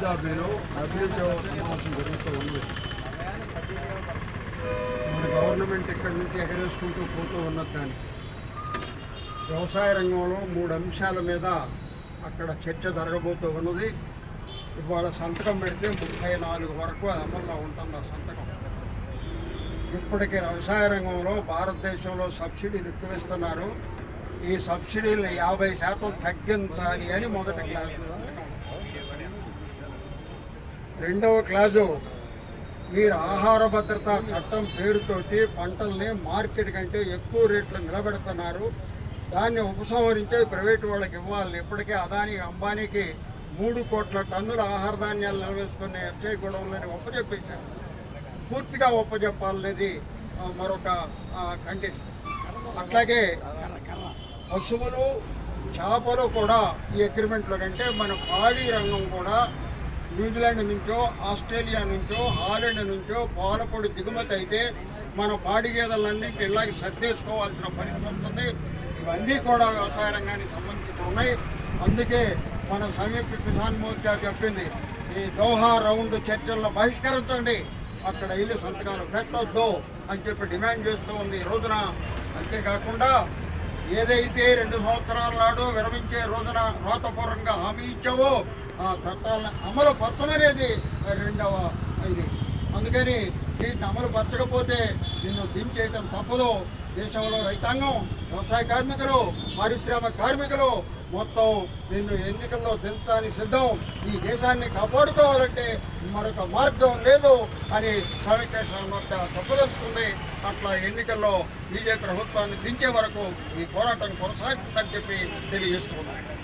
అబుదాబీలో WTO సమావేశం జరుగుతూ ఉంది. మన గవర్నమెంట్ ఇక్కడి నుంచి ఎగరేసుకుంటూ పోతూ ఉన్నది. దాన్ని వ్యవసాయ రంగంలో 3 అంశాల మీద అక్కడ చర్చ జరగబోతూ ఉన్నది. ఇవాళ సంతకం పెడితే 34 వరకు అది అమల్లో ఉంటుంది. ఆ సంతకం ఇప్పటికీ వ్యవసాయ రంగంలో భారతదేశంలో సబ్సిడీలు ఎక్కువ ఇస్తున్నారు. ఈ సబ్సిడీలను 50% తగ్గించాలి అని మొదటి క్లాసు. రెండవ క్లాసు, మీరు ఆహార భద్రతా చట్టం పేరుతోటి పంటల్ని మార్కెట్ కంటే ఎక్కువ రేట్లు నిలబెడుతున్నారు. దాన్ని ఉపసంహరించే ప్రైవేటు వాళ్ళకి ఇవ్వాలి. ఇప్పటికే అదాని అంబానీకి 3 కోట్ల టన్నుల ఆహార ధాన్యాలు నిలవేసుకునే ఎఫ్ఐ గొడవలని ఒప్పజెప్పేశారు. పూర్తిగా ఒప్పజెప్పాలనేది మరొక కండిషన్. అట్లాగే పశువులు చేపలు కూడా ఈ అగ్రిమెంట్లో కంటే మన పాడి రంగం కూడా న్యూజిలాండ్ నుంచో ఆస్ట్రేలియా నుంచో హాలండ్ నుంచో పాలపొడి దిగుమతి అయితే మన పాడి గేదెలన్నింటి ఇలాగే సర్దేసుకోవాల్సిన పరిస్థితి వస్తుంది. ఇవన్నీ కూడా వ్యవసాయ రంగానికి సంబంధించి ఉన్నాయి. అందుకే మన సంయుక్త కిసాన్ మోర్చా చెప్పింది, ఈ దోహా రౌండ్ చర్చల్లో బహిష్కరించండి, అక్కడ వెళ్ళి సంతకాలు పెట్టొద్దు అని చెప్పి డిమాండ్ చేస్తూ ఉంది ఈ రోజున. అంతేకాకుండా ఏదైతే 2 సంవత్సరాల నాడు విరమించే రోజున రాతపూర్వకంగా హామీ ఇచ్చావో ఆ చట్టాలను అమలు పరచమనేది 2వ ఇది. అందుకని వీటిని అమలు పరచకపోతే నిన్ను దించేయటం తప్పదు. దేశంలో రైతాంగం, వ్యవసాయ కార్మికులు, పారిశ్రామిక కార్మికులు మొత్తం నిన్ను ఎన్నికల్లో దించడానికి సిద్ధం. ఈ దేశాన్ని కాపాడుకోవాలంటే మరొక మార్గం లేదు అని చెప్పదలుచుకుంది. అట్లా ఎన్నికల్లో బీజేపీ ప్రభుత్వాన్ని దించే వరకు ఈ పోరాటం కొనసాగుతుందని చెప్పి తెలియజేస్తున్నారు.